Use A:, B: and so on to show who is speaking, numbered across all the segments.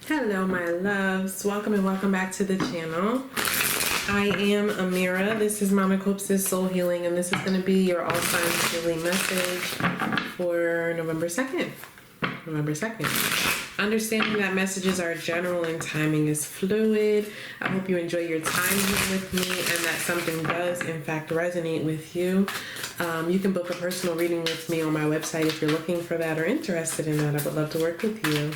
A: Hello my loves, welcome and welcome back to the channel. I am Amira. This is Monachopsis Soul Healing, and this is going to be your all signs healing message for November 2nd. Understanding that messages are general and timing is fluid. I hope you enjoy your time here with me and that something does in fact resonate with you. You can book a personal reading with me on my website if you're looking for that or interested in that. I would love to work with you.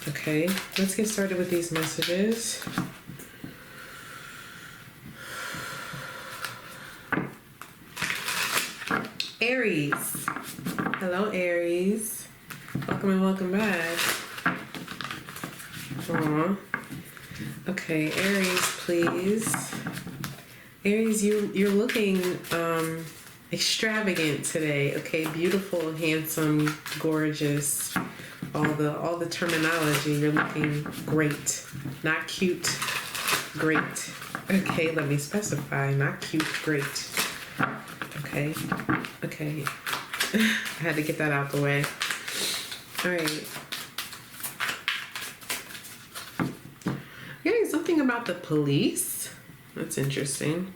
A: Okay, let's get started with these messages. Aries. Hello, Aries. Welcome and welcome back. Aww. Okay, Aries, please. Aries, you're looking extravagant today. Okay, beautiful, handsome, gorgeous. All the terminology. You're looking great, not cute. Great. Okay, let me specify. Not cute. Great. Okay. Okay. I had to get that out the way. All right. Getting something about the police. That's interesting.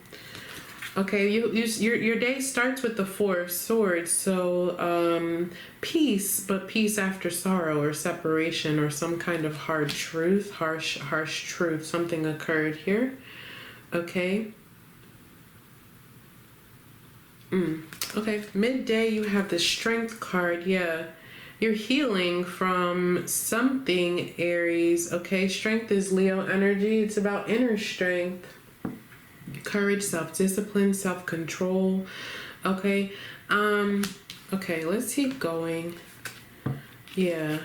A: Okay, your day starts with the Four of Swords, so peace, but peace after sorrow or separation or some kind of hard truth, harsh truth. Something occurred here. Okay. Okay, midday you have the Strength card. Yeah, you're healing from something, Aries. Okay, Strength is Leo energy. It's about inner strength. Courage, self-discipline, self-control. Okay. Okay, let's keep going. Yeah.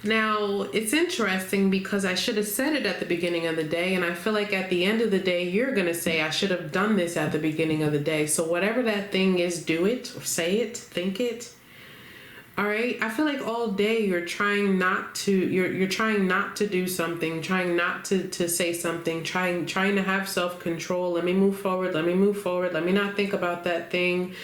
A: Now, it's interesting because I should have said it at the beginning of the day, and I feel like at the end of the day, you're going to say, I should have done this at the beginning of the day. So whatever that thing is, do it, or say it, think it. All right, I feel like all day you're trying not to, you're trying not to do something, trying not to say something, trying to have self-control. Let me move forward. Let me not think about that thing.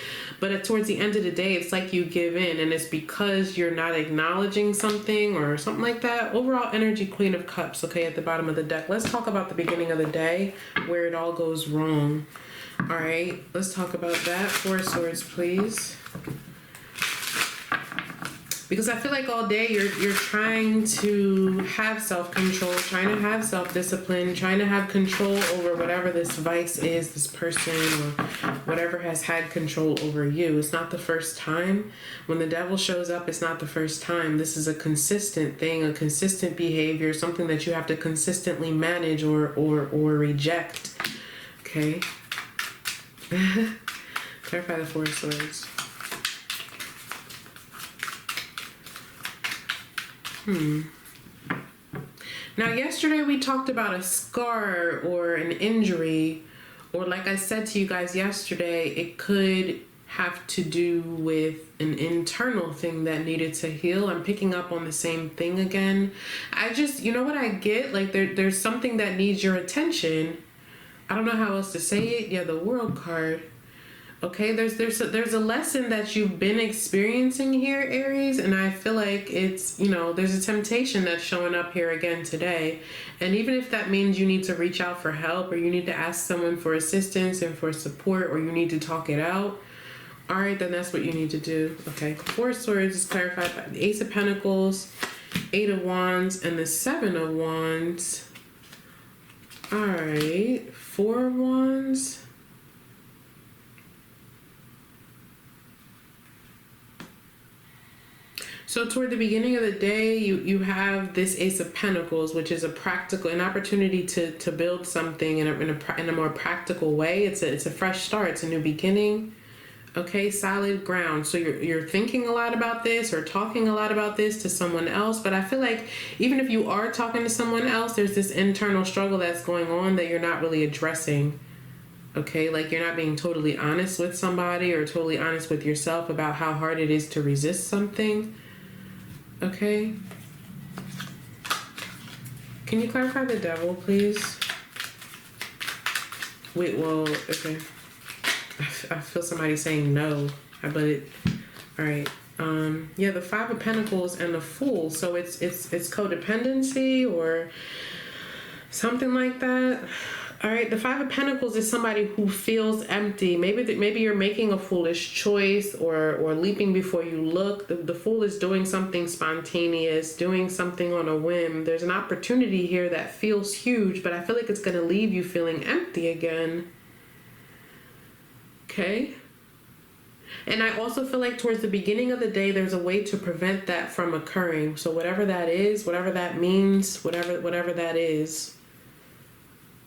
A: But towards the end of the day, it's like you give in, and it's because you're not acknowledging something or something like that. Overall energy, Queen of Cups, okay, at the bottom of the deck. Let's talk about the beginning of the day where it all goes wrong. All right, let's talk about that. Four of Swords, please. Because I feel like all day you're trying to have self-control, trying to have self-discipline, trying to have control over whatever this vice is, this person, or whatever has had control over you. It's not the first time. When the devil shows up, it's not the first time. This is a consistent thing, a consistent behavior, something that you have to consistently manage or reject. Okay. Clarify the Four of Swords. Now, yesterday we talked about a scar or an injury, or like I said to you guys yesterday, it could have to do with an internal thing that needed to heal. I'm picking up on the same thing again. I just, you know what I get? Like there's something that needs your attention. I don't know how else to say it. Yeah, the World card. Okay, there's a lesson that you've been experiencing here, Aries, and I feel like it's, you know, there's a temptation that's showing up here again today. And even if that means you need to reach out for help, or you need to ask someone for assistance and for support, or you need to talk it out, all right, then that's what you need to do. Okay, Four of Swords is clarified by the Ace of Pentacles, Eight of Wands, and the Seven of Wands. All right, Four of Wands. So toward the beginning of the day, you have this Ace of Pentacles, which is an opportunity to build something in a more practical way. It's a fresh start. It's a new beginning. Okay, solid ground. So you're thinking a lot about this or talking a lot about this to someone else. But I feel like even if you are talking to someone else, there's this internal struggle that's going on that you're not really addressing. Okay, like you're not being totally honest with somebody or totally honest with yourself about how hard it is to resist something. Okay. Can you clarify the Devil, please? Wait, well, okay. I feel somebody saying no, but it. All right. Yeah, the Five of Pentacles and the Fool. So it's codependency or something like that. All right, the Five of Pentacles is somebody who feels empty. Maybe you're making a foolish choice or leaping before you look. The Fool is doing something spontaneous, doing something on a whim. There's an opportunity here that feels huge, but I feel like it's going to leave you feeling empty again. Okay? And I also feel like towards the beginning of the day, there's a way to prevent that from occurring. So whatever that is, whatever that means, whatever that is.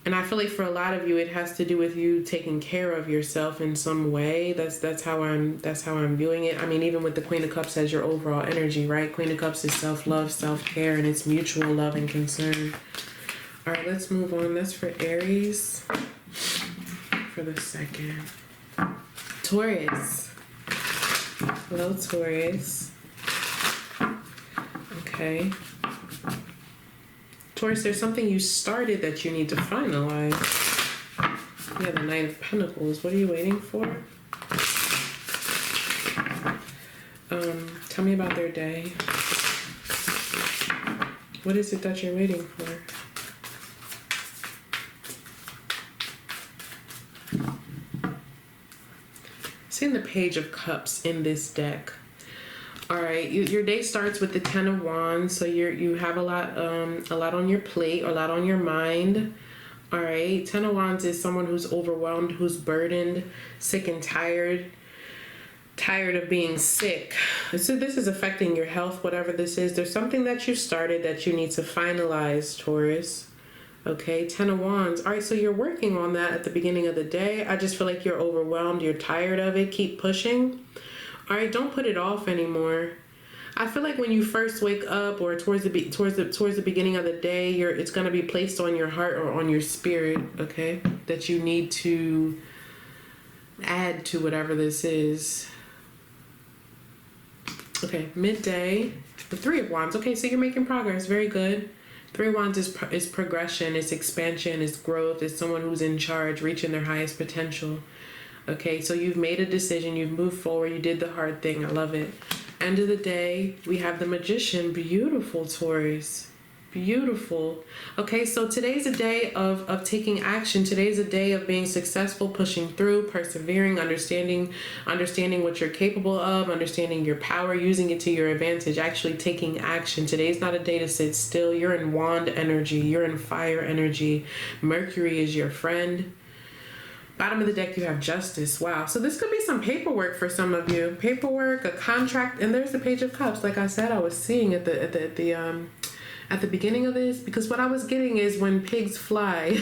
A: And I feel like for a lot of you, it has to do with you taking care of yourself in some way. That's how I'm viewing it. I mean, even with the Queen of Cups as your overall energy, right? Queen of Cups is self-love, self-care, and it's mutual love and concern. All right, let's move on. That's for Aries for the second. Taurus. Hello, Taurus. Okay. Taurus, there's something you started that you need to finalize. Yeah, the Knight of Pentacles. What are you waiting for? Tell me about their day. What is it that you're waiting for? Seeing the Page of Cups in this deck. All right, your day starts with the Ten of Wands, so you have a lot on your plate, or a lot on your mind. All right, Ten of Wands is someone who's overwhelmed, who's burdened, sick and tired of being sick. So this is affecting your health, whatever this is. There's something that you started that you need to finalize, Taurus. Okay, Ten of Wands. All right, so you're working on that at the beginning of the day. I just feel like you're overwhelmed. You're tired of it. Keep pushing. All right, don't put it off anymore. I feel like when you first wake up or towards the beginning of the day, it's going to be placed on your heart or on your spirit, okay, that you need to add to whatever this is. Okay, midday, the Three of Wands. Okay, so you're making progress. Very good. Three of Wands is progression, it's expansion, it's growth, it's someone who's in charge, reaching their highest potential. Okay, so you've made a decision, you've moved forward, you did the hard thing. I love it. End of the day, we have the Magician. Beautiful, Taurus. Beautiful. Okay, so today's a day of taking action. Today's a day of being successful, pushing through, persevering, understanding what you're capable of, understanding your power, using it to your advantage, actually taking action. Today's not a day to sit still. You're in wand energy. You're in fire energy. Mercury is your friend. Bottom of the deck, you have Justice. Wow. So this could be some paperwork for some of you. Paperwork, a contract, and there's the Page of Cups. Like I said, I was seeing at the beginning of this, because what I was getting is when pigs fly.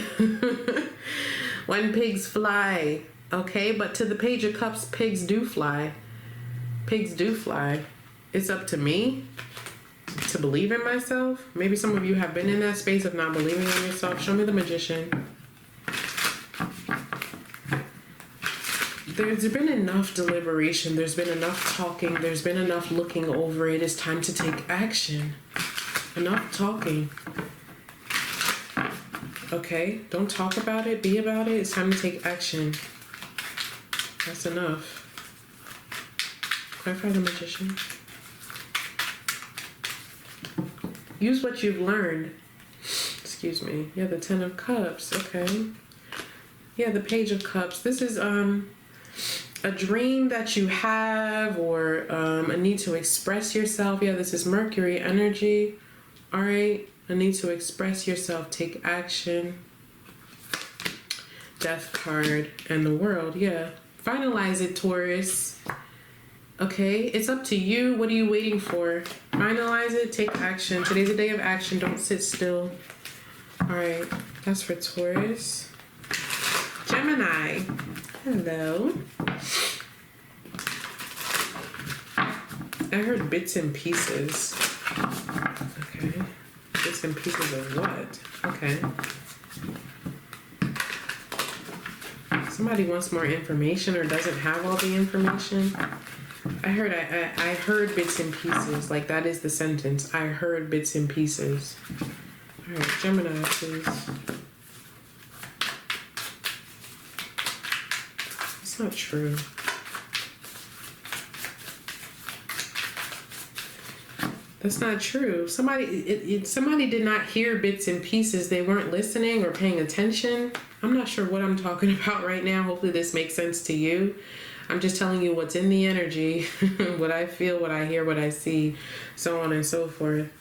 A: When pigs fly. Okay, but to the Page of Cups, pigs do fly. Pigs do fly. It's up to me to believe in myself. Maybe some of you have been in that space of not believing in yourself. Show me the Magician. There's been enough deliberation. There's been enough talking. There's been enough looking over it. It's time to take action. Enough talking. Okay, don't talk about it, be about it. It's time to take action. That's enough. Clarify the Magician. Use what you've learned. Excuse me. Yeah, the Ten of Cups. Okay. Yeah, the Page of Cups. This is a dream that you have, or a need to express yourself. Yeah, this is Mercury energy. All right, a need to express yourself, take action. Death card and the World. Yeah, finalize it, Taurus. Okay, it's up to you. What are you waiting for? Finalize it, take action. Today's a day of action. Don't sit still. All right, that's for Taurus. Gemini. Hello. I heard bits and pieces. Okay. Bits and pieces of what? Okay. Somebody wants more information or doesn't have all the information. I heard bits and pieces. Like, that is the sentence. I heard bits and pieces. All right, Gemini, please. It's not true. That's not true. Somebody did not hear bits and pieces. They weren't listening or paying attention. I'm not sure what I'm talking about right now. Hopefully this makes sense to you. I'm just telling you what's in the energy, what I feel, what I hear, what I see, so on and so forth.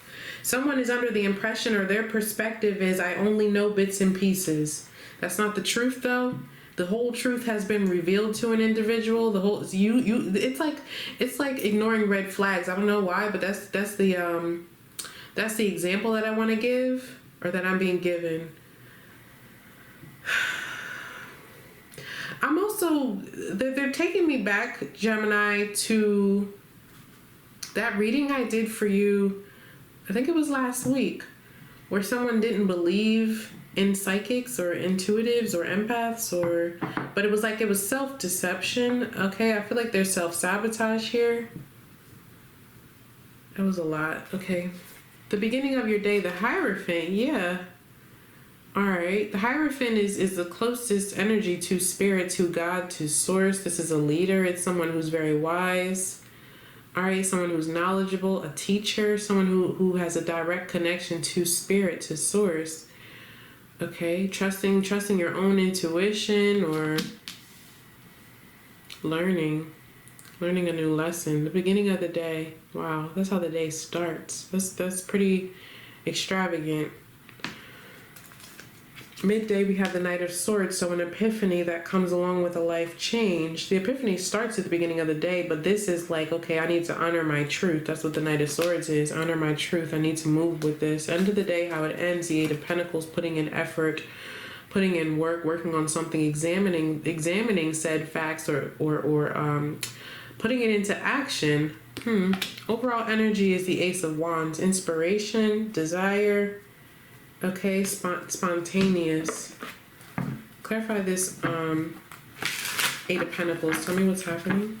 A: Someone is under the impression, or their perspective is, I only know bits and pieces. That's not the truth, though. The whole truth has been revealed to an individual. The whole it's like ignoring red flags. I don't know why, but that's the example that I want to give, or that I'm being given. I'm also, they're taking me back, Gemini, to that reading I did for you, I think it was last week, where someone didn't believe in psychics or intuitives or empaths, but it was like, it was self-deception. Okay, I feel like there's self-sabotage here. That was a lot. Okay. The beginning of your day, the Hierophant, yeah. All right. The Hierophant is the closest energy to spirit, to God, to source. This is a leader. It's someone who's very wise. All right. Someone who's knowledgeable, a teacher, someone who has a direct connection to spirit, to source. Okay. Trusting your own intuition, or learning a new lesson. The beginning of the day. Wow. That's how the day starts. That's pretty extravagant. Midday, we have the Knight of Swords, so an epiphany that comes along with a life change. The epiphany starts at the beginning of the day, but this is like, okay, I need to honor my truth. That's what the Knight of Swords is, honor my truth. I need to move with this. End of the day, how it ends, the Eight of Pentacles, putting in effort, putting in work, working on something, examining said facts, or putting it into action. Overall energy is the Ace of Wands, inspiration, desire. Okay, spontaneous. Clarify this Eight of Pentacles. Tell me what's happening.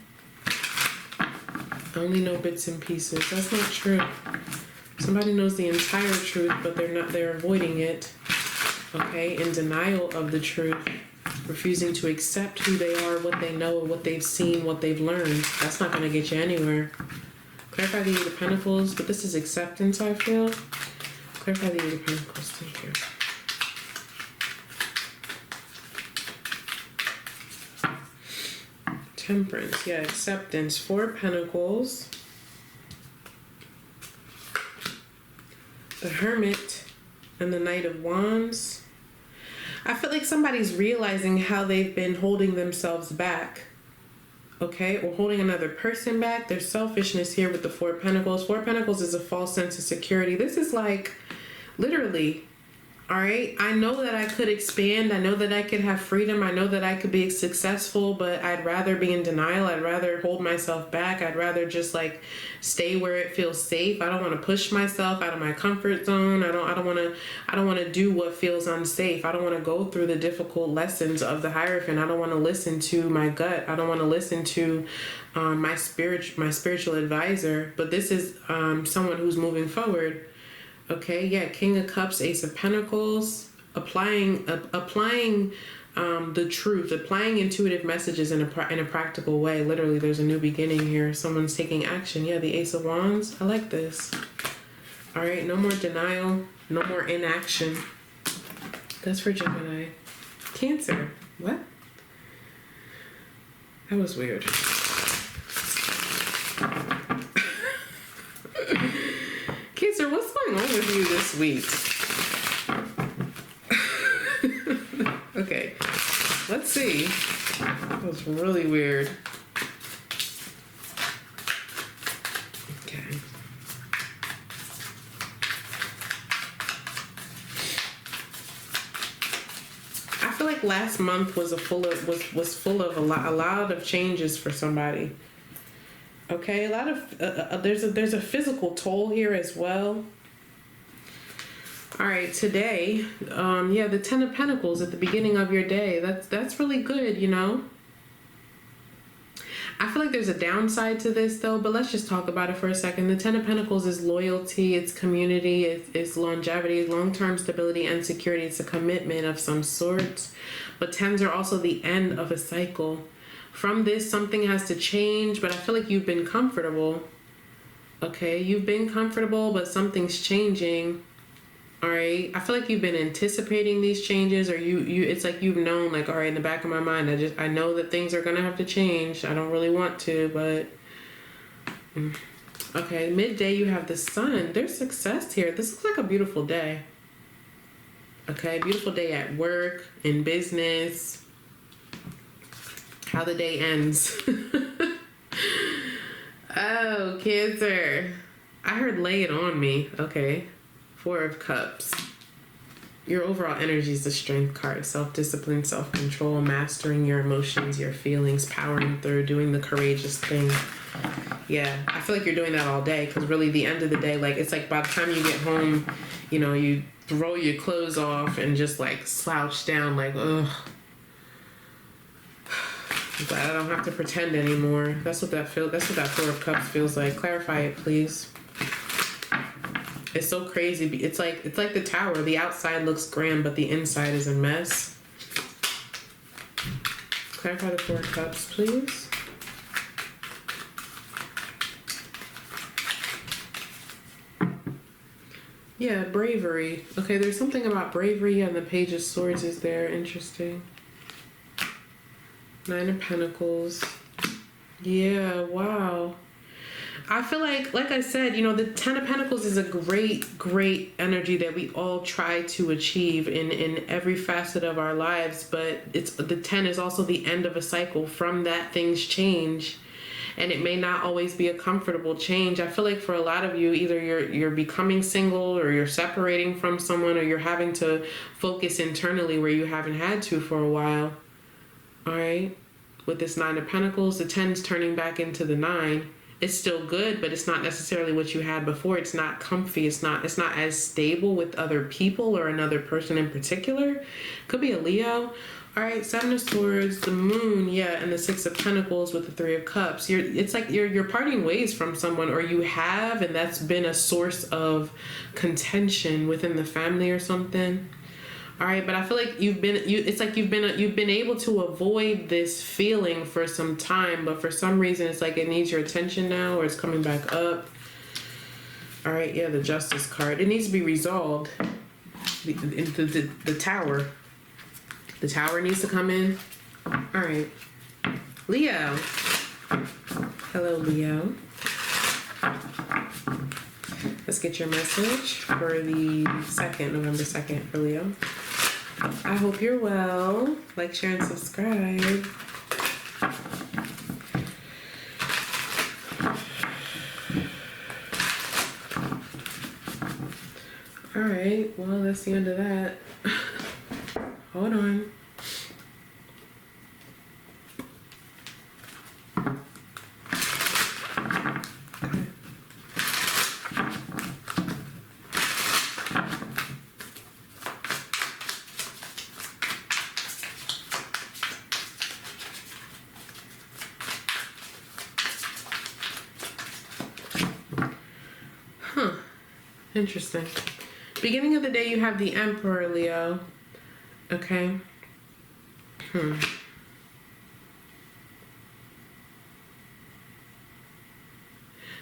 A: I only know bits and pieces. That's not true. Somebody knows the entire truth, but they're avoiding it. Okay, in denial of the truth, refusing to accept who they are, what they know, what they've seen, what they've learned. That's not going to get you anywhere. Clarify the Eight of Pentacles, but this is acceptance, I feel. Clarify the Eight of Pentacles. Thank you. Temperance. Yeah, acceptance. Four of Pentacles. The Hermit and the Knight of Wands. I feel like somebody's realizing how they've been holding themselves back. Okay, or holding another person back. There's selfishness here with the Four of Pentacles. Four of Pentacles is a false sense of security. This is like, literally, all right, I know that I could expand. I know that I could have freedom. I know that I could be successful, but I'd rather be in denial. I'd rather hold myself back. I'd rather just like stay where it feels safe. I don't want to push myself out of my comfort zone. I don't want to do what feels unsafe. I don't want to go through the difficult lessons of the Hierophant. I don't want to listen to my gut. I don't want to listen to my spiritual advisor. But this is someone who's moving forward. Okay, yeah, King of Cups, Ace of Pentacles, applying the truth, applying intuitive messages in a practical way. Literally, there's a new beginning here. Someone's taking action. Yeah, the Ace of Wands. I like this. All right, no more denial, no more inaction. That's for Gemini. Cancer. What? That was weird. Cancer, what's going on with you this week? Okay, let's see. That was really weird. Okay. I feel like last month was full of a lot of changes for somebody. Okay, a lot of there's a physical toll here as well. All right, today, yeah, the Ten of Pentacles at the beginning of your day. That's really good, you know. I feel like there's a downside to this though, but let's just talk about it for a second. The Ten of Pentacles is loyalty, it's community, it's longevity, it's long-term stability and security. It's a commitment of some sort. But tens are also the end of a cycle. From this, something has to change, but I feel like you've been comfortable. Okay, you've been comfortable, but something's changing. All right, I feel like you've been anticipating these changes, or you it's like you've known, like, all right, in the back of my mind, I know that things are gonna have to change. I don't really want to, but okay, midday you have the sun. There's success here. This looks like a beautiful day. Okay, beautiful day at work, in business. How the day ends. Oh, Cancer. I heard lay it on me. Okay. 4 of Cups. Your overall energy is the Strength card. Self-discipline, self-control, mastering your emotions, your feelings, powering through, doing the courageous thing. Yeah, I feel like you're doing that all day, because really the end of the day, like, it's like by the time you get home, you know, you throw your clothes off and just like slouch down like, ugh. I'm glad I don't have to pretend anymore. That's what that 4 of Cups feels like. Clarify it, please. It's so crazy. It's like the Tower. The outside looks grand, but the inside is a mess. Clarify the 4 of Cups, please. Yeah, bravery. Okay, there's something about bravery on the Page of Swords is there. Interesting. 9 of Pentacles. Yeah, wow. I feel like I said, you know, the 10 of Pentacles is a great energy that we all try to achieve in every facet of our lives, but it's the 10 is also the end of a cycle. From that, things change, and it may not always be a comfortable change. I feel like for a lot of you, either you're becoming single, or you're separating from someone, or you're having to focus internally where you haven't had to for a while. All right, with this 9 of Pentacles, the 10's turning back into the 9. It's still good, but it's not necessarily what you had before. It's not comfy. It's not as stable with other people or another person in particular. Could be a Leo. All right, 7 of Swords, the Moon, yeah, and the 6 of Pentacles with the 3 of Cups. It's like you're parting ways from someone, or you have, and that's been a source of contention within the family or something. All right, but I feel like you've been able to avoid this feeling for some time, but for some reason it's like it needs your attention now, or it's coming back up. All right, yeah, the Justice card. It needs to be resolved. The Tower. The Tower needs to come in. All right, Leo. Hello, Leo. Let's get your message for the November 2nd for Leo. I hope you're well. Like, share, and subscribe. All right, well, that's the end of that. Hold on. Interesting. Beginning of the day, you have the Emperor, Leo. Okay.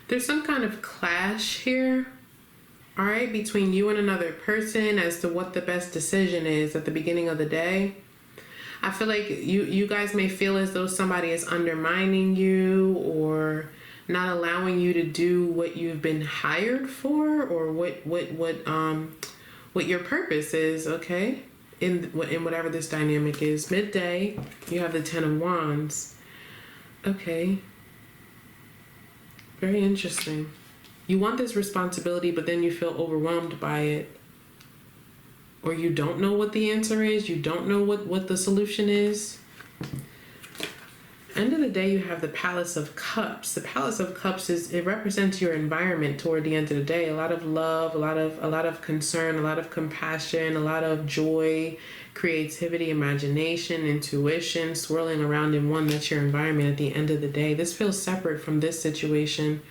A: There's some kind of clash here, all right, between you and another person as to what the best decision is at the beginning of the day. I feel like you guys may feel as though somebody is undermining you, or not allowing you to do what you've been hired for, or what your purpose is, okay? In whatever this dynamic is. Midday, you have the 10 of Wands. Okay. Very interesting. You want this responsibility, but then you feel overwhelmed by it. Or you don't know what the answer is. You don't know what the solution is. End of the day, you have the Palace of Cups. The Palace of Cups it represents your environment toward the end of the day. A lot of love, a lot of concern, a lot of compassion, a lot of joy, creativity, imagination, intuition, swirling around in one. That's your environment at the end of the day. This feels separate from this situation.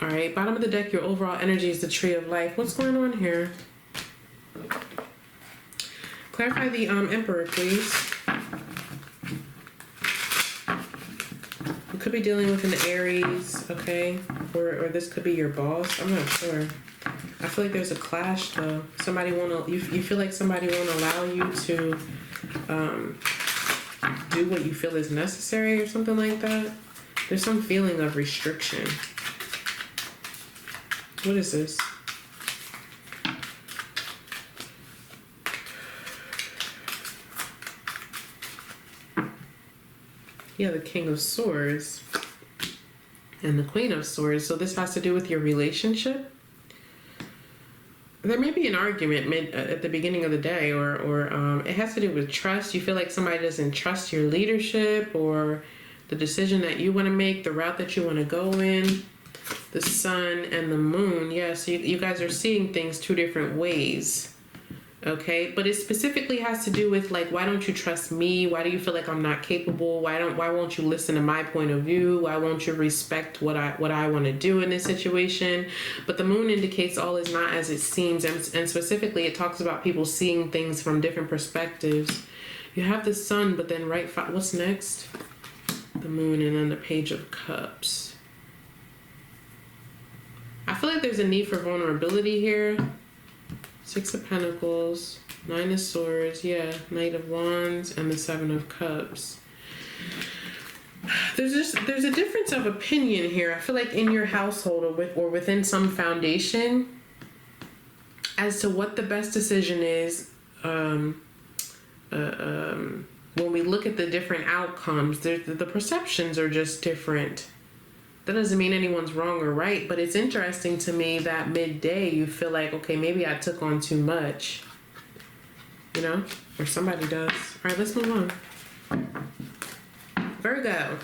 A: All right, bottom of the deck, your overall energy is the Tree of Life. What's going on here? Clarify the Emperor, please. could be dealing with an Aries, okay? Or this could be your boss. I'm not sure. I feel like there's a clash though. Somebody you feel like somebody won't allow you to do what you feel is necessary or something like that. There's some feeling of restriction. What is this? Yeah, the King of Swords and the Queen of Swords. So this has to do with your relationship. There may be an argument at the beginning of the day, or it has to do with trust. You feel like somebody doesn't trust your leadership or the decision that you want to make, the route that you want to go in. The Sun and the Moon. Yeah, so you guys are seeing things two different ways. Okay, but it specifically has to do with like, why don't you trust me? Why do you feel like I'm not capable? Why won't you listen to my point of view? Why won't you respect what I want to do in this situation? But the Moon indicates all is not as it seems, and specifically it talks about people seeing things from different perspectives. You have the Sun, but then what's next? The Moon, and then the Page of Cups. I feel like there's a need for vulnerability here. Six of Pentacles, Nine of Swords, yeah, Knight of Wands, and the Seven of Cups. There's a difference of opinion here. I feel like in your household or within some foundation as to what the best decision is. When we look at the different outcomes, the perceptions are just different. That doesn't mean anyone's wrong or right, but it's interesting to me that midday you feel like, okay, maybe I took on too much, you know, or somebody does. All right, let's move on. Virgo.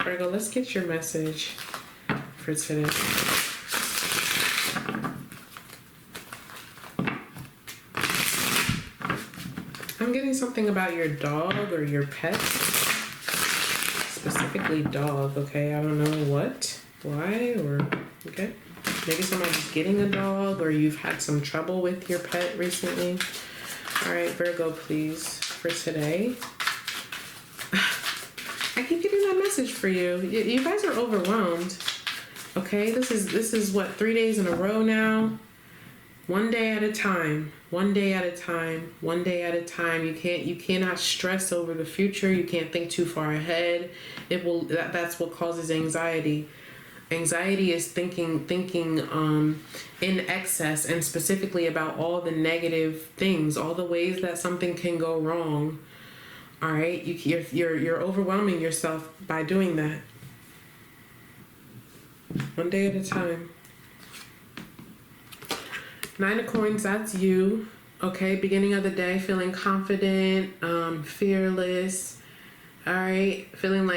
A: Virgo, let's get your message for today. I'm getting something about your dog or your pet. Specifically dog, okay? I don't know what, why, or, okay? Maybe somebody's getting a dog or you've had some trouble with your pet recently. All right, Virgo, please, for today. I keep getting that message for you. You guys are overwhelmed, okay? This is what, 3 days in a row now? One day at a time. One day at a time. One day at a time. You cannot stress over the future. You can't think too far ahead. That's what causes anxiety. Anxiety is thinking in excess, and specifically about all the negative things, all the ways that something can go wrong. All right, you're overwhelming yourself by doing that. One day at a time. Nine of Coins, that's you. Okay, beginning of the day, feeling confident, fearless. All right, feeling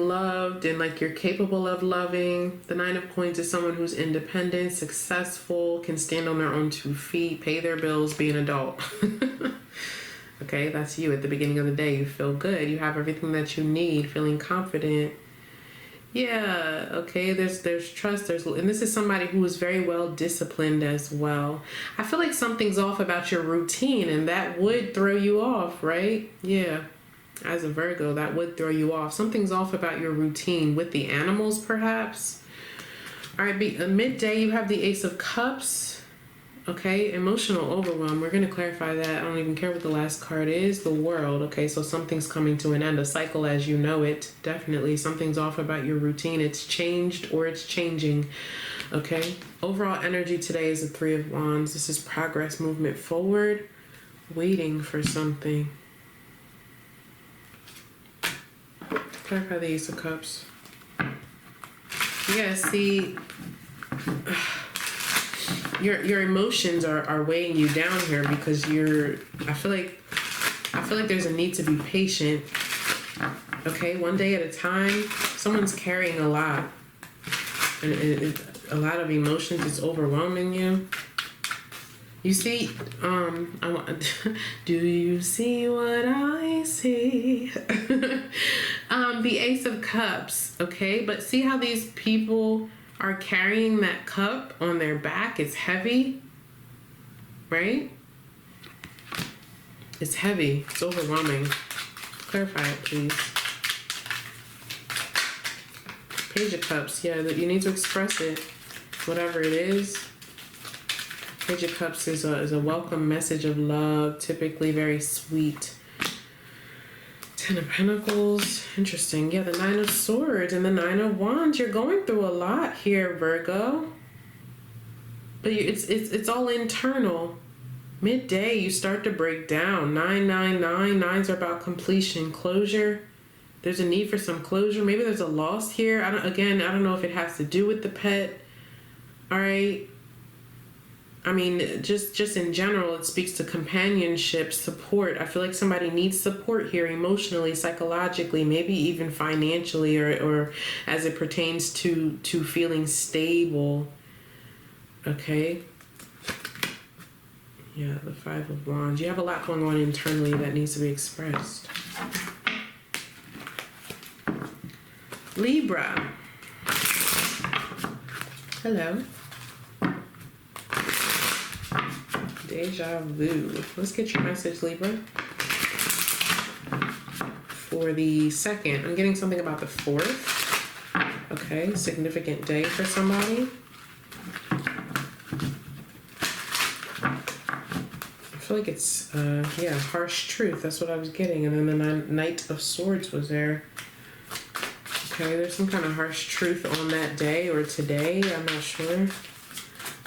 A: loved and like you're capable of loving. The Nine of Coins is someone who's independent, successful, can stand on their own 2 feet, pay their bills, be an adult. Okay, that's you at the beginning of the day. You feel good. You have everything that you need, feeling confident. Yeah, okay, there's trust, and this is somebody who is very well disciplined as well. I feel like something's off about your routine, and that would throw you off, right? Yeah, as a Virgo, that would throw you off. Something's off about your routine with the animals, perhaps. All right, midday, you have the Ace of Cups. Okay, emotional overwhelm. We're going to clarify that. I don't even care what the last card is. The World. Okay, so something's coming to an end. A cycle as you know it. Definitely. Something's off about your routine. It's changed or it's changing. Okay. Overall energy today is the Three of Wands. This is progress, movement forward, waiting for something. Clarify the Ace of Cups. Yeah, see... Your emotions are weighing you down here because I feel like there's a need to be patient. Okay, one day at a time. Someone's carrying a lot, and a lot of emotions is overwhelming you. You see, do you see what I see? The Ace of Cups. Okay, but see how these people are carrying that cup on their back. It's heavy, right? It's heavy. It's overwhelming. Clarify it, please. Page of Cups. Yeah, that you need to express it. Whatever it is. Page of Cups is a welcome message of love. Typically very sweet. Ten of Pentacles. Interesting. Yeah, the Nine of Swords and the Nine of Wands. You're going through a lot here, Virgo. But it's all internal. Midday, you start to break down. 999. Nines are about completion, closure. There's a need for some closure. Maybe there's a loss here. I don't know if it has to do with the pet. All right. I mean, just in general, it speaks to companionship, support. I feel like somebody needs support here emotionally, psychologically, maybe even financially, or as it pertains to feeling stable. Okay. Yeah, the Five of Wands. You have a lot going on internally that needs to be expressed. Libra. Hello. Deja vu. Let's get your message, Libra. For the 2nd, I'm getting something about the 4th. Okay, significant day for somebody. I feel like it's, yeah, harsh truth. That's what I was getting. And then the Knight of Swords was there. Okay, there's some kind of harsh truth on that day or today. I'm not sure.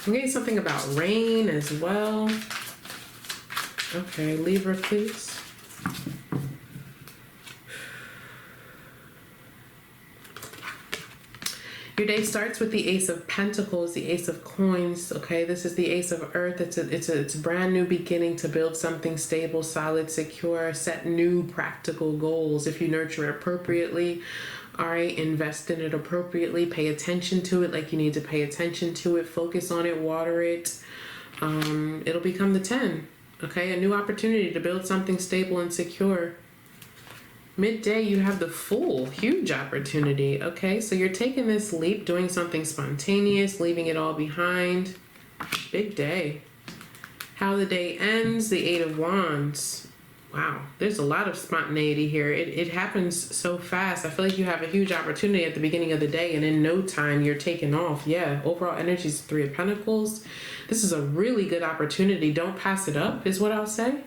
A: I'm getting something about rain as well. Okay, Libra, please. Your day starts with the Ace of Pentacles, the Ace of Coins. Okay, this is the Ace of Earth. It's a brand new beginning to build something stable, solid, secure, set new practical goals. If you nurture it appropriately, all right, invest in it appropriately, pay attention to it like you need to pay attention to it, focus on it, water it. It'll become the 10. Okay, a new opportunity to build something stable and secure. Midday, you have the Fool, huge opportunity. Okay, so you're taking this leap, doing something spontaneous, leaving it all behind. Big day. How the day ends, the Eight of Wands. Wow, there's a lot of spontaneity here. It happens so fast. I feel like you have a huge opportunity at the beginning of the day, and in no time you're taking off. Yeah, overall energy is Three of Pentacles. This is a really good opportunity. Don't pass it up, is what I'll say.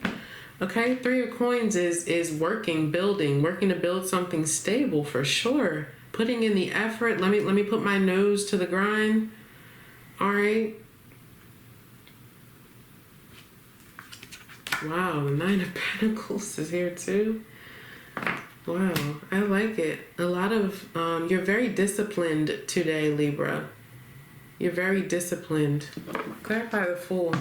A: Okay, Three of Coins is working to build something stable for sure. Putting in the effort. Let me put my nose to the grind. All right. Wow, the Nine of Pentacles is here too. Wow, I like it. A lot of, you're very disciplined today, Libra. You're very disciplined. Clarify the Fool.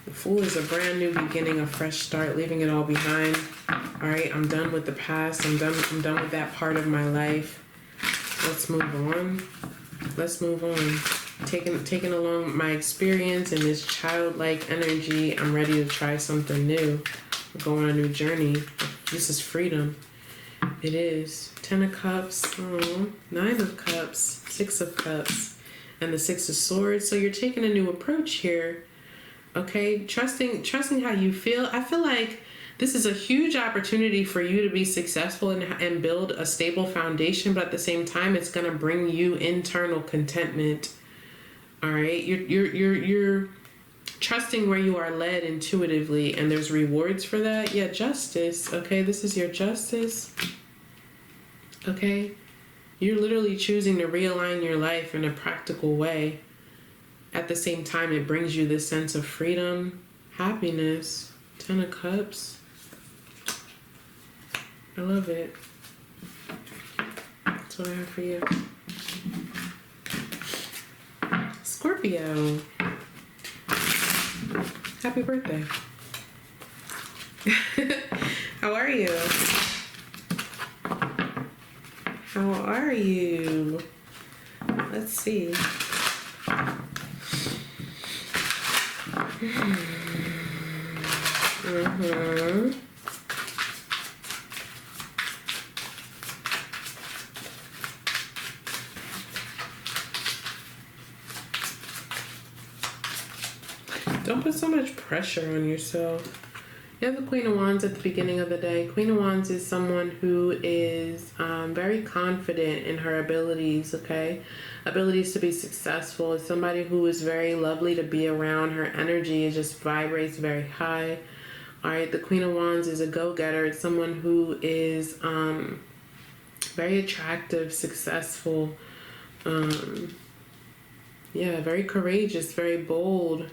A: The Fool is a brand new beginning, a fresh start, leaving it all behind. All right, I'm done with the past. I'm done with that part of my life. Let's move on. Let's move on. Taking along my experience and this childlike energy, I'm ready to try something new. Go on a new journey. This is freedom. It is. 10 of Cups, oh, 9 of Cups, 6 of Cups, and the 6 of Swords. So you're taking a new approach here. Okay, trusting how you feel. I feel like this is a huge opportunity for you to be successful and build a stable foundation, but at the same time, it's going to bring you internal contentment. All right, you're trusting where you are led intuitively, and there's rewards for that. Yeah, Justice. Okay, this is your Justice. Okay, you're literally choosing to realign your life in a practical way. At the same time, it brings you this sense of freedom, happiness. 10 of Cups. I love it. That's what I have for you. Scorpio. Happy birthday. How are you? How are you? Let's see. Mm-hmm. Don't put so much pressure on yourself. You have the Queen of Wands at the beginning of the day. Queen of Wands is someone who is very confident in her abilities, okay? Abilities to be successful. It's somebody who is very lovely to be around. Her energy just vibrates very high. All right, the Queen of Wands is a go-getter. It's someone who is very attractive, successful, yeah, very courageous, very bold,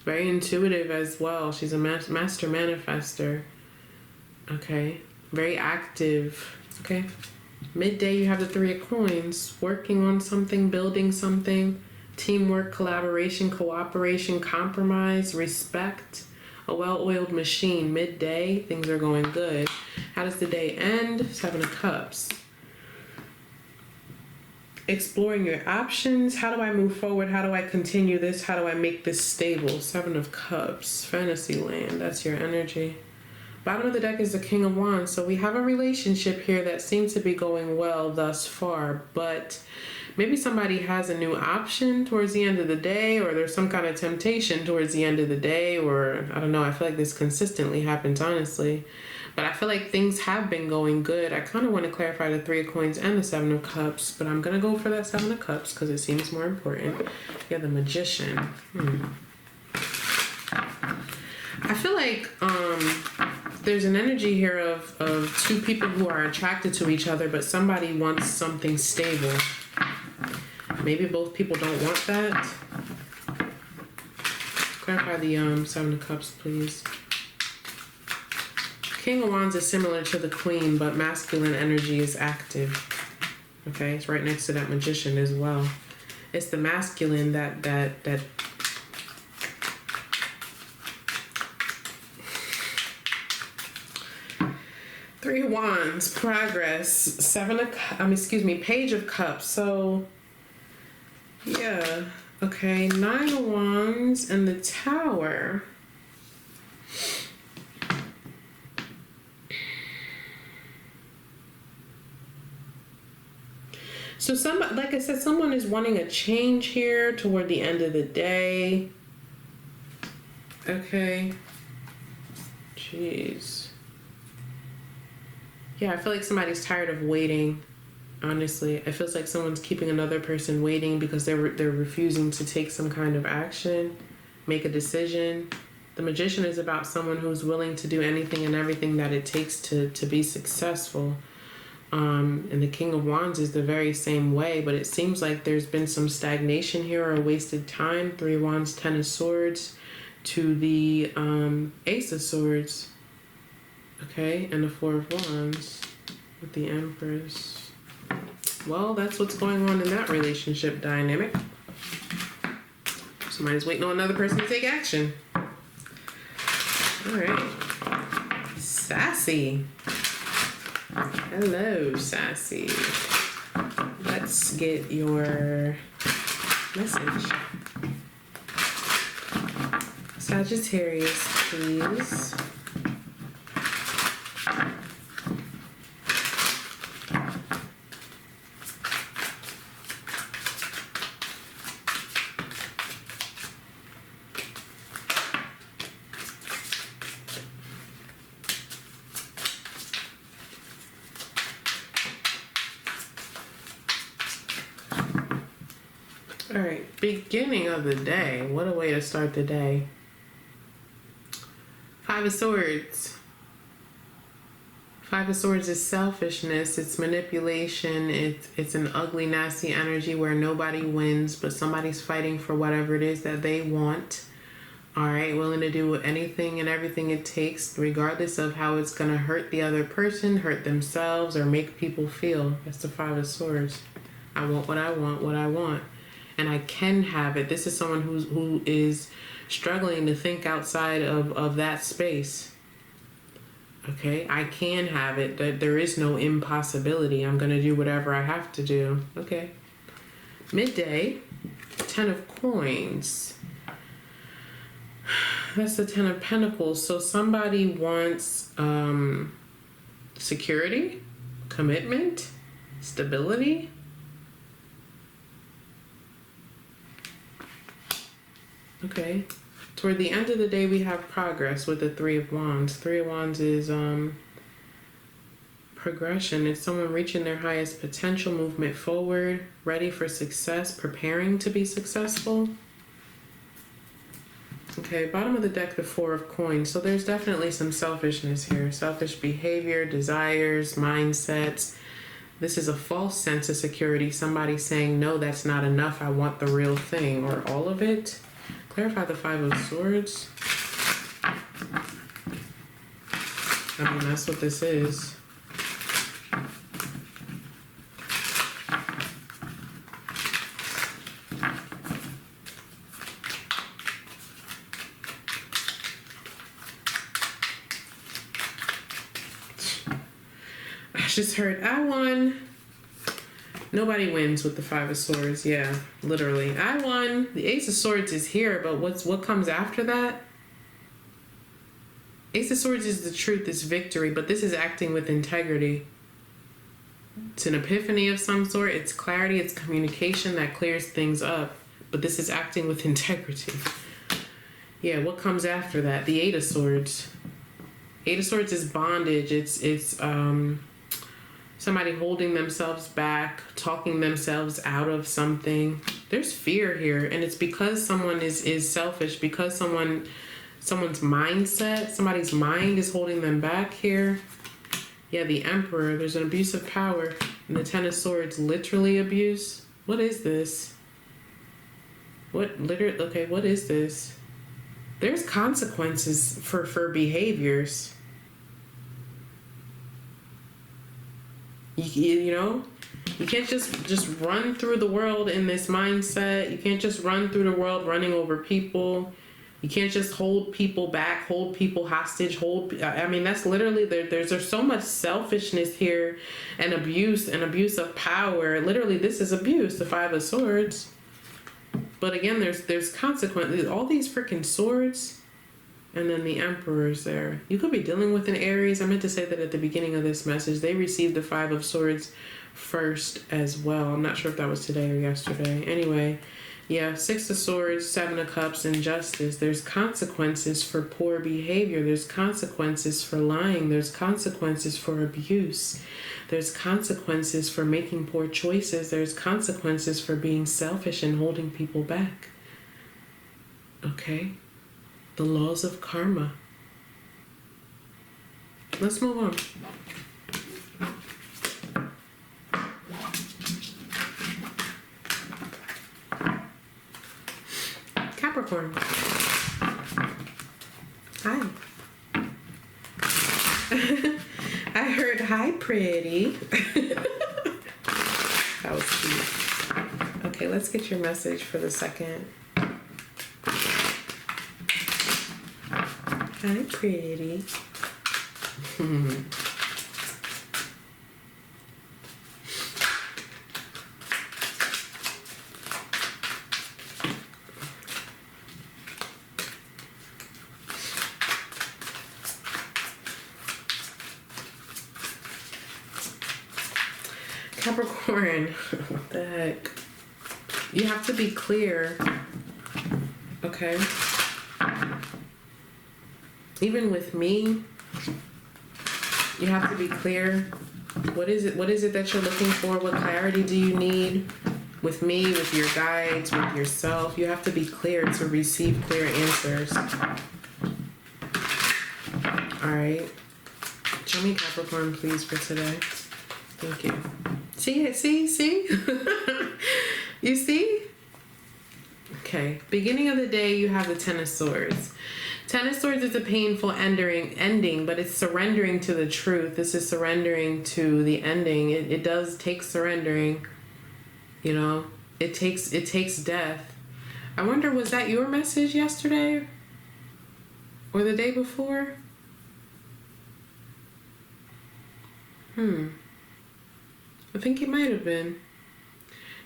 A: very intuitive as well. She's a master manifester. Okay, very active. Okay, midday you have the Three of Coins, working on something, building something, teamwork, collaboration, cooperation, compromise, respect. A well-oiled machine. Midday, things are going good. How does the day end? Seven of Cups. Exploring your options. How do I move forward? How do I continue this? How do I make this stable? Seven of Cups. Fantasy land. That's your energy. Bottom of the deck is the King of Wands. So we have a relationship here that seems to be going well thus far, but maybe somebody has a new option towards the end of the day, or there's some kind of temptation towards the end of the day, or I don't know. I feel like this consistently happens, honestly. But I feel like things have been going good. I kind of want to clarify the Three of Coins and the Seven of Cups, but I'm going to go for that Seven of Cups because it seems more important. Yeah, the Magician. I feel like there's an energy here of two people who are attracted to each other, but somebody wants something stable. Maybe both people don't want that. Clarify the Seven of Cups, please. King of Wands is similar to the Queen, but masculine energy is active. Okay, it's right next to that Magician as well. It's the masculine that Three of Wands, progress, Page of Cups. So, yeah, okay, Nine of Wands and the Tower. So like I said, someone is wanting a change here toward the end of the day. Okay. Jeez. Yeah, I feel like somebody's tired of waiting. Honestly, it feels like someone's keeping another person waiting because they're refusing to take some kind of action, make a decision. The Magician is about someone who's willing to do anything and everything that it takes to be successful. And the King of Wands is the very same way, but it seems like there's been some stagnation here or wasted time. Three of Wands, Ten of Swords to the Ace of Swords. Okay, and the Four of Wands with the Empress. Well, that's what's going on in that relationship dynamic. Somebody's waiting on another person to take action. All right. Sassy. Hello, Sassy. Let's get your message. Sagittarius, please. All right, beginning of the day. What a way to start the day. Five of Swords. Five of Swords is selfishness. It's manipulation. It's an ugly, nasty energy where nobody wins, but somebody's fighting for whatever it is that they want. All right, willing to do anything and everything it takes, regardless of how it's going to hurt the other person, hurt themselves, or make people feel. That's the Five of Swords. I want what I want, what I want. And I can have it. This is someone who is struggling to think outside of that space. Okay, I can have it. That there is no impossibility. I'm gonna do whatever I have to do. Okay. Midday, Ten of Coins. That's the Ten of Pentacles. So somebody wants security, commitment, stability. Okay. Toward the end of the day, we have progress with the Three of Wands. Three of Wands is progression. It's someone reaching their highest potential, movement forward, ready for success, preparing to be successful. Okay, bottom of the deck, the Four of Coins. So there's definitely some selfishness here. Selfish behavior, desires, mindsets. This is a false sense of security. Somebody saying, no, that's not enough. I want the real thing, or all of it. Clarify the Five of Swords. I mean, that's what this is. I just heard, I won. Nobody wins with the Five of Swords. Yeah, literally. I won. The Ace of Swords is here, but what comes after that? Ace of Swords is the truth, is victory, but this is acting with integrity. It's an epiphany of some sort. It's clarity. It's communication that clears things up. But this is acting with integrity. Yeah, what comes after that? The Eight of Swords. Eight of Swords is bondage. It's somebody holding themselves back, talking themselves out of something. There's fear here, and it's because someone is selfish, because someone's mindset, somebody's mind is holding them back here. Yeah, the Emperor, there's an abuse of power. And the Ten of Swords, literally abuse. What is this? Okay, what is this? There's consequences for behaviors. You know, you can't just run through the world in this mindset. You can't just run through the world running over people. You can't just hold people back, hold people hostage, I mean, that's literally, there's so much selfishness here and abuse of power. Literally, this is abuse, the Five of Swords. But again, there's consequences. All these freaking swords. And then the Emperor's there. You could be dealing with an Aries. I meant to say that at the beginning of this message. They received the Five of Swords first as well. I'm not sure if that was today or yesterday. Anyway, yeah, Six of Swords, Seven of Cups, and Justice. There's consequences for poor behavior. There's consequences for lying. There's consequences for abuse. There's consequences for making poor choices. There's consequences for being selfish and holding people back. Okay? The laws of karma. Let's move on. Capricorn. Hi. I heard hi, pretty. That was cute. Okay, let's get your message for the second. Hi, pretty. Capricorn, what the heck? You have to be clear, okay? Even with me, you have to be clear. What is it that you're looking for? What clarity do you need? With me, with your guides, with yourself, you have to be clear to receive clear answers. All right. Show me Capricorn, please, for today. Thank you. See? You see? Okay. Beginning of the day, you have the Ten of Swords. Ten of Swords is a painful ending, but it's surrendering to the truth. This is surrendering to the ending. It does take surrendering. You know, it takes death. I wonder, was that your message yesterday? Or the day before? I think it might have been.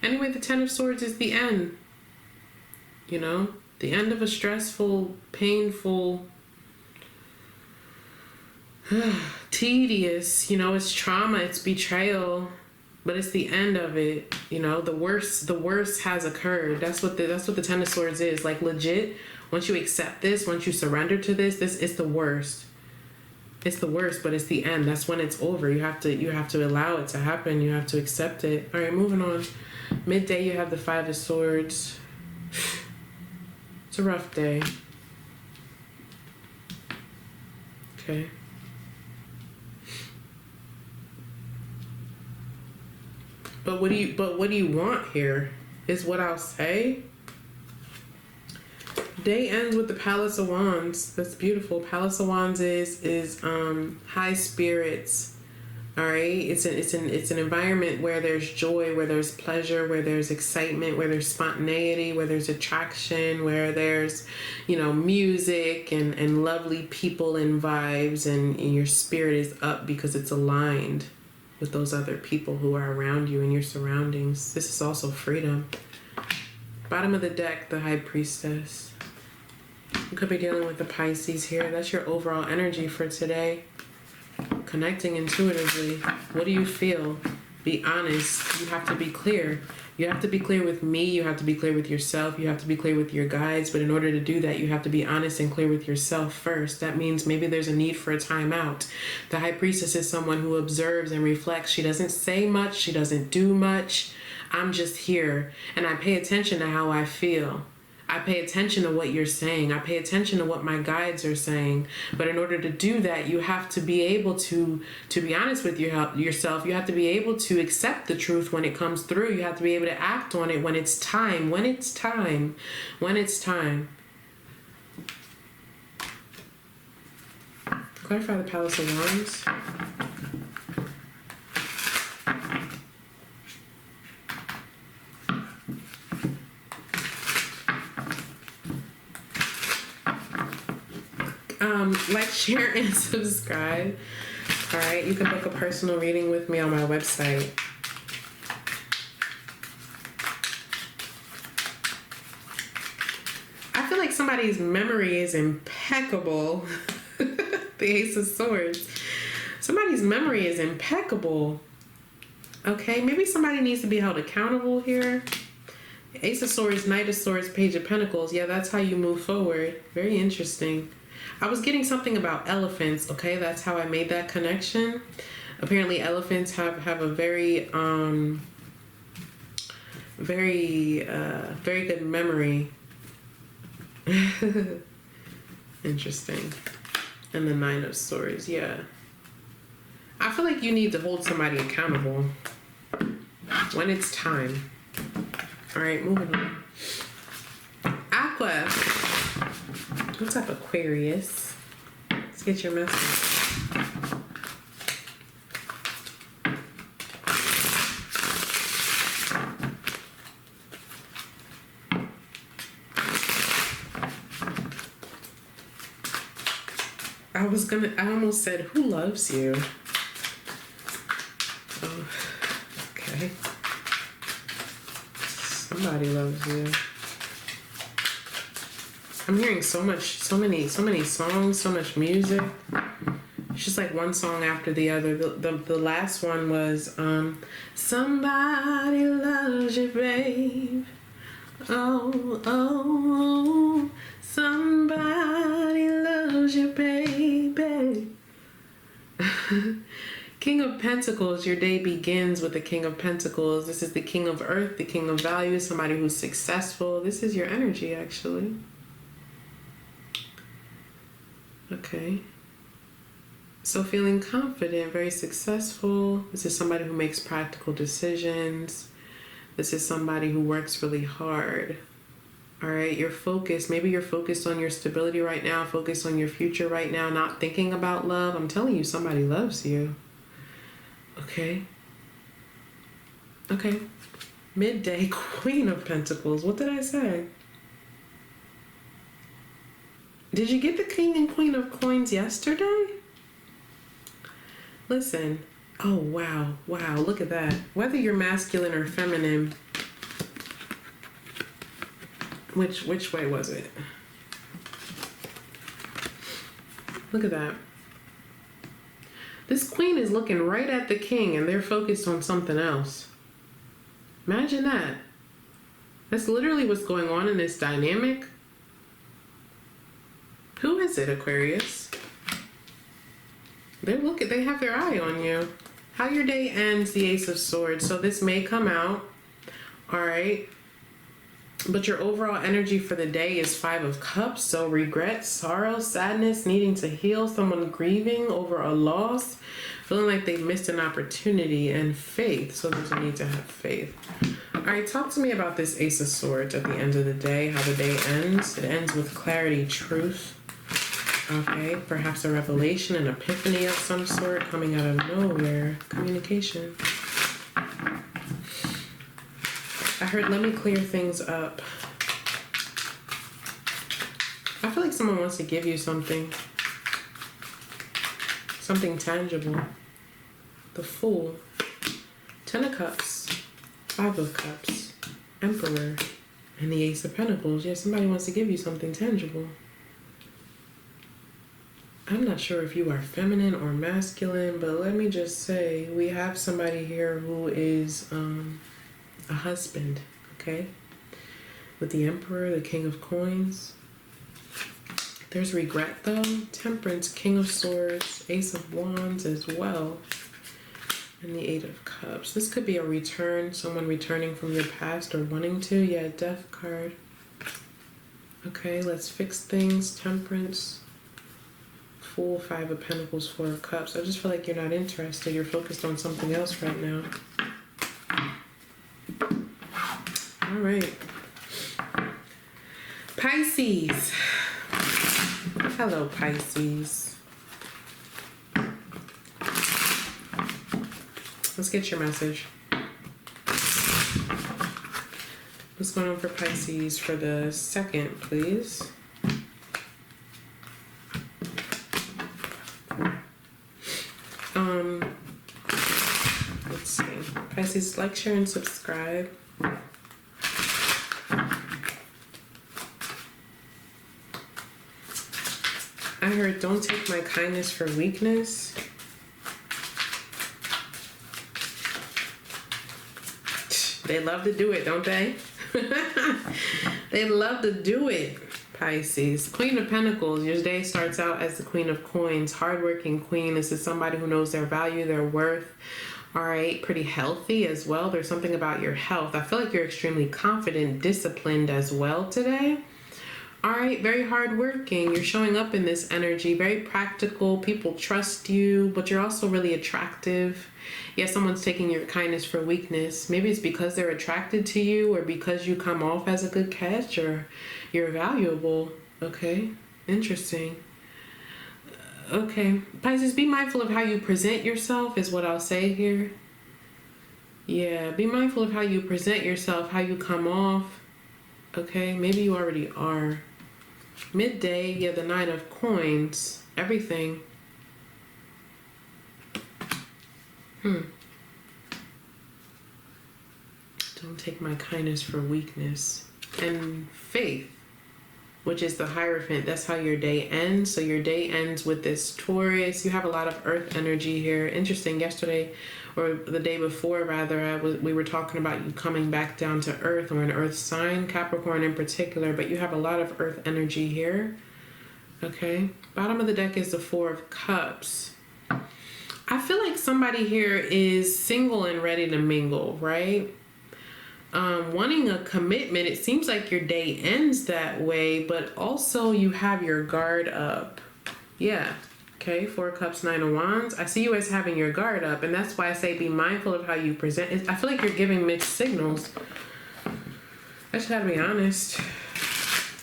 A: Anyway, the Ten of Swords is the end. You know? The end of a stressful, painful, tedious, you know, it's trauma, it's betrayal. but it's the end of it. You know, the worst has occurred. That's what the Ten of Swords is. Like, legit, once you accept this, once you surrender to this is the worst. It's the worst, but it's the end. That's when it's over. You have to allow it to happen. You have to accept it. All right, moving on. Midday, you have the Five of Swords. It's a rough day. Okay. But what do you want here? Is what I'll say. Day ends with the Palace of Wands. That's beautiful. Palace of Wands is high spirits. All right. It's an environment where there's joy, where there's pleasure, where there's excitement, where there's spontaneity, where there's attraction, where there's, you know, music and lovely people and vibes, and your spirit is up because it's aligned with those other people who are around you and your surroundings. This is also freedom. Bottom of the deck, the High Priestess. You could be dealing with the Pisces here. That's your overall energy for today. Connecting intuitively. What do you feel? Be honest. You have to be clear. You have to be clear with me. You have to be clear with yourself. You have to be clear with your guides. But in order to do that, you have to be honest and clear with yourself first. That means maybe there's a need for a timeout. The High Priestess is someone who observes and reflects. She doesn't say much. She doesn't do much. I'm just here. And I pay attention to how I feel. I pay attention to what you're saying. I pay attention to what my guides are saying. But in order to do that, you have to be able to be honest with yourself. You have to be able to accept the truth when it comes through. You have to be able to act on it when it's time. When it's time. When it's time. Clarify the Palace of Wands. Like, share, and subscribe. All right, you can book a personal reading with me on my website. I feel like somebody's memory is impeccable. The Ace of Swords. Somebody's memory is impeccable. Okay, maybe somebody needs to be held accountable here. Ace of Swords, Knight of Swords, Page of Pentacles. Yeah, that's how you move forward. Very interesting. I was getting something about elephants, okay? That's how I made that connection. Apparently elephants have a very good memory. Interesting. And the Nine of Swords, yeah. I feel like you need to hold somebody accountable when it's time. All right, moving on. Aqua. What's up, Aquarius? Let's get your message. I almost said, who loves you? Oh, okay. Somebody loves you. I'm hearing so many songs, so much music. It's just like one song after the other. The last one was Somebody Loves You, Babe. Oh, oh, somebody loves you, baby. King of Pentacles, your day begins with the King of Pentacles. This is the King of Earth, the King of Values, somebody who's successful. This is your energy, actually. Okay. So feeling confident, very successful. This is somebody who makes practical decisions. This is somebody who works really hard. All right, you're focused. Maybe you're focused on your stability right now, focused on your future right now, not thinking about love. I'm telling you, somebody loves you. Okay. Okay. Midday, Queen of Pentacles. What did I say? Did you get the King and Queen of Coins yesterday? Listen. Oh, wow. Wow, look at that. Whether you're masculine or feminine, which way was it? Look at that. This queen is looking right at the king and they're focused on something else. Imagine that. That's literally what's going on in this dynamic. Who is it, Aquarius? They have their eye on you. How your day ends, the Ace of Swords. So this may come out. All right. But your overall energy for the day is Five of Cups. So regret, sorrow, sadness, needing to heal, someone grieving over a loss, feeling like they've missed an opportunity, and faith. So there's a need to have faith. All right, talk to me about this Ace of Swords at the end of the day, how the day ends. It ends with clarity, truth. Okay, perhaps a revelation, an epiphany of some sort coming out of nowhere. Communication. I heard, let me clear things up. I feel like someone wants to give you something. Something tangible. The Fool. 10 of Cups. 5 of Cups. Emperor. And the Ace of Pentacles. Yeah, somebody wants to give you something tangible. I'm not sure if you are feminine or masculine, but let me just say, we have somebody here who is a husband, okay? With the Emperor, the King of Coins. There's regret though. Temperance, King of Swords, Ace of Wands as well. And the Eight of Cups. This could be a return, someone returning from your past or wanting to. Yeah, Death card. Okay, let's fix things. Temperance. Fool, 5 of Pentacles, 4 of Cups. I just feel like you're not interested. You're focused on something else right now. All right. Pisces. Hello, Pisces. Let's get your message. What's going on for Pisces for the second, please? Let's see. Pisces, like, share, and subscribe. I heard, don't take my kindness for weakness. They love to do it, don't they? They love to do it. Pisces. Queen of Pentacles. Your day starts out as the Queen of Coins. Hardworking queen. This is somebody who knows their value, their worth. All right. Pretty healthy as well. There's something about your health. I feel like you're extremely confident, disciplined as well today. All right. Very hardworking. You're showing up in this energy. Very practical. People trust you, but you're also really attractive. Yeah, someone's taking your kindness for weakness. Maybe it's because they're attracted to you or because you come off as a good catch or you're valuable. Okay, interesting. Okay, Pisces, be mindful of how you present yourself is what I'll say here. Yeah, be mindful of how you present yourself, how you come off. Okay, maybe you already are. Midday, yeah, the Nine of Coins, everything. Don't take my kindness for weakness. And faith, which is the Hierophant. That's how your day ends. So your day ends with this Taurus. You have a lot of earth energy here. Interesting. Yesterday, or the day before rather, we were talking about you coming back down to earth, or an earth sign, Capricorn in particular, but you have a lot of earth energy here. Okay. Bottom of the deck is the Four of Cups. I feel like somebody here is single and ready to mingle, right? Wanting a commitment. It seems like your day ends that way, but also you have your guard up. Yeah. Okay. 4 of Cups, 9 of Wands. I see you as having your guard up, and that's why I say be mindful of how you present. I feel like you're giving mixed signals. I just gotta be honest.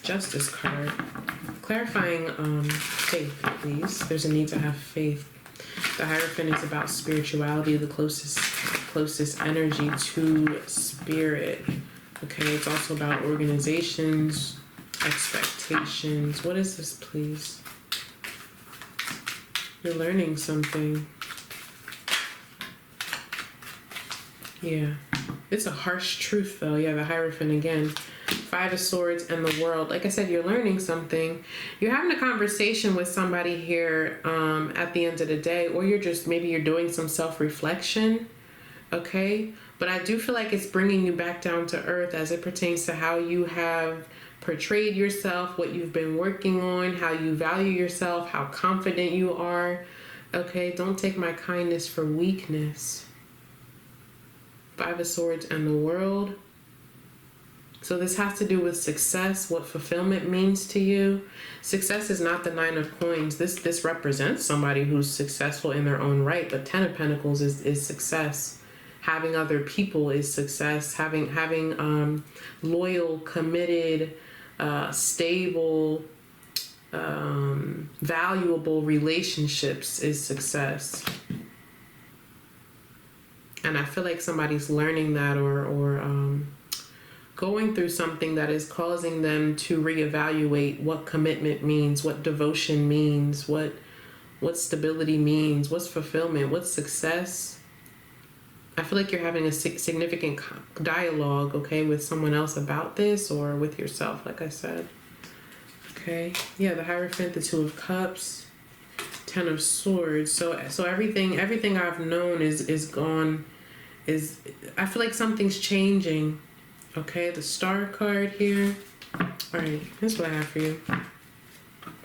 A: Justice card. Clarifying faith, please. There's a need to have faith. The Hierophant is about spirituality, the closest energy to spirit. Okay, it's also about organizations, expectations. What is this, please? You're learning something. Yeah. It's a harsh truth, though. Yeah, the Hierophant again. Five of Swords and the World. Like I said, you're learning something. You're having a conversation with somebody here at the end of the day, or you're just, maybe you're doing some self-reflection, okay? But I do feel like it's bringing you back down to earth as it pertains to how you have portrayed yourself, what you've been working on, how you value yourself, how confident you are, okay? Don't take my kindness for weakness. Five of Swords and the World. So this has to do with success, what fulfillment means to you. Success is not the Nine of Coins. This represents somebody who's successful in their own right, but Ten of Pentacles is success. Having other people is success. Having loyal, committed, stable, valuable relationships is success. And I feel like somebody's learning that or going through something that is causing them to reevaluate what commitment means, what devotion means, what stability means, what's fulfillment, what's success. I feel like you're having a significant dialogue, okay, with someone else about this or with yourself, like I said. Okay, yeah, the Hierophant, the Two of Cups, Ten of Swords. So everything I've known is gone. I feel like something's changing. Okay, the Star card here. Alright, here's what I have for you.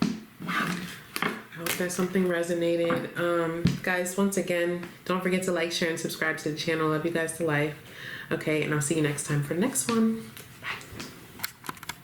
A: I hope that something resonated. Guys, once again, don't forget to like, share, and subscribe to the channel. Love you guys to life. Okay, and I'll see you next time for the next one.